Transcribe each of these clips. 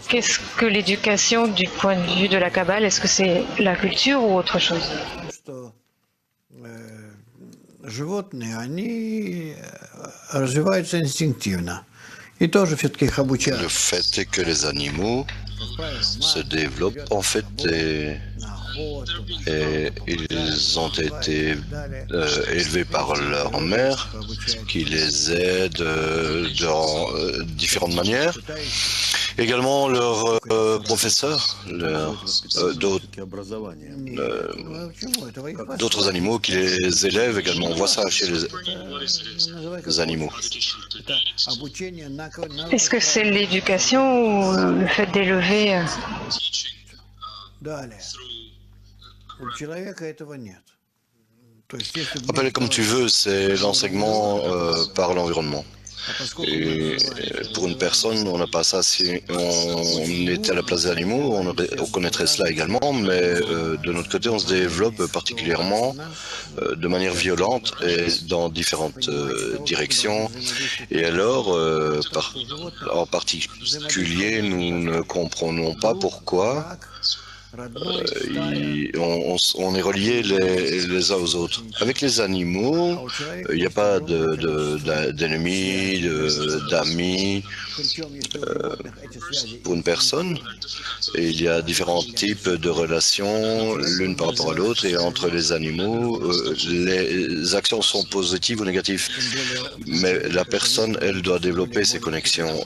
Qu'est-ce que l'éducation du point de vue de la Kabbale? Est-ce que c'est la culture ou autre chose? Животные, они развиваются инстинктивно. И тоже все-таки их Le обучают. fait est que les animaux se développent en fait et ils ont été élevés par leur mère qui les aide différentes manières. Également leurs professeurs, d'autres animaux qui les élèvent également. On voit ça chez les animaux. Est-ce que c'est l'éducation ou le fait d'élever? Appelle comme tu veux, c'est l'enseignement par l'environnement. Et pour une personne, on n'a pas ça. Si on était à la place des animaux, on connaîtrait cela également, mais de notre côté, on se développe particulièrement de manière violente et dans différentes directions. Et alors, en particulier, nous ne comprenons pas pourquoi on est reliés les uns aux autres. Avec les animaux, il n'y a pas d'ennemis, d'amis pour une personne. Et il y a différents types de relations l'une par rapport à l'autre. Et entre les animaux, les actions sont positives ou négatives. Mais la personne, elle doit développer ses connexions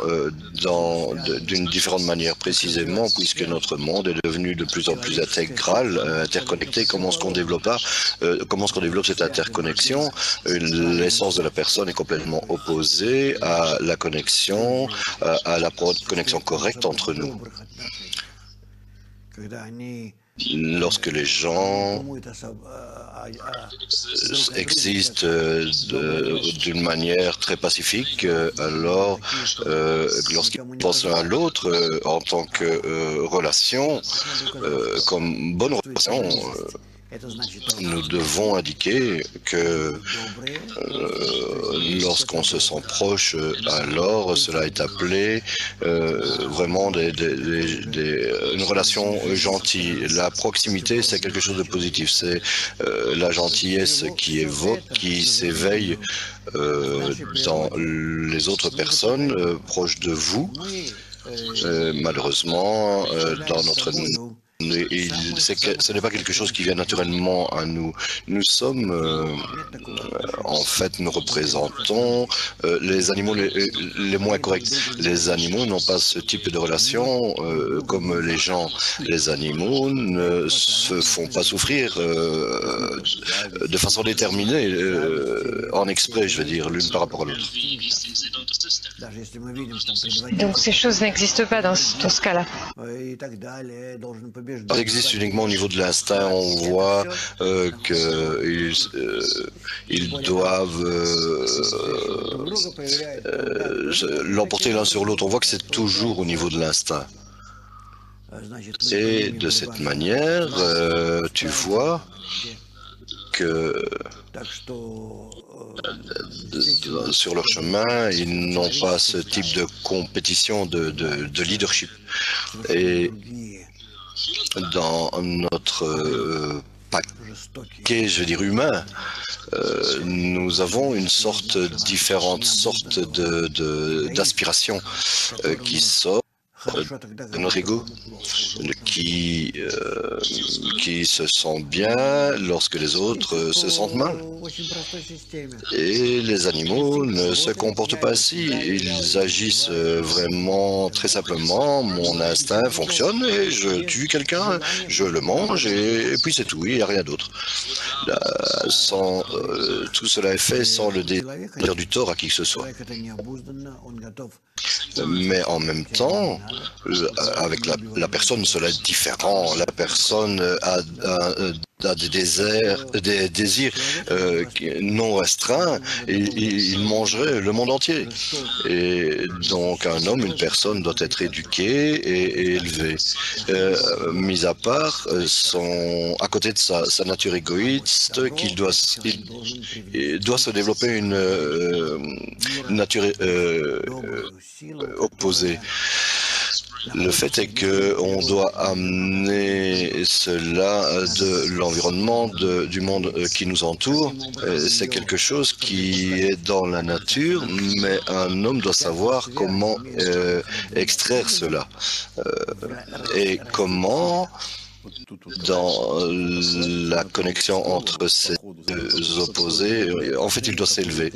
d'une différente manière, précisément, puisque notre monde est devenu de plus en plus intégral, interconnecté. Comment est-ce qu'on développe cette interconnexion? L'essence de la personne est complètement opposée à la connexion, à la connexion correcte entre nous. Lorsque les gens existent d'une manière très pacifique, alors lorsqu'ils pensent l'un à l'autre en tant que relation, comme bonne relation, nous devons indiquer que lorsqu'on se sent proche, alors cela est appelé vraiment une relation gentille. La proximité, c'est quelque chose de positif. C'est la gentillesse qui s'éveille dans les autres personnes proches de vous. Malheureusement, dans notre ce n'est pas quelque chose qui vient naturellement à nous. Nous sommes, en fait, nous représentons les animaux les moins corrects. Les animaux n'ont pas ce type de relation comme les gens. Les animaux ne se font pas souffrir de façon déterminée, en exprès, je veux dire, l'une par rapport à l'autre. Donc ces choses n'existent pas dans ce cas-là. Ça existe uniquement au niveau de l'instinct. On voit qu'ils doivent l'emporter l'un sur l'autre. On voit que c'est toujours au niveau de l'instinct. Et de cette manière, tu vois que sur leur chemin, ils n'ont pas ce type de compétition de leadership. Et dans notre paquet, je veux dire humain, nous avons une différentes sortes d'aspirations qui sortent de notre ego, qui se sent bien lorsque les autres se sentent mal. Et les animaux ne se comportent pas ainsi. Ils agissent vraiment très simplement. Mon instinct fonctionne et je tue quelqu'un, je le mange et puis c'est tout. Il n'y a rien d'autre. Tout cela est fait sans le désir du tort à qui que ce soit. Mais en même temps, avec la personne, cela est différent. La personne a des désirs non restreints et il mangerait le monde entier. Et donc un homme, une personne doit être éduquée et élevée. Mis à part à côté de sa nature égoïste, il doit se développer une nature opposée. Le fait est qu'on doit amener cela de l'environnement, du monde qui nous entoure. C'est quelque chose qui est dans la nature, mais un homme doit savoir comment extraire cela et comment, dans la connexion entre ces deux opposés, en fait, il doit s'élever.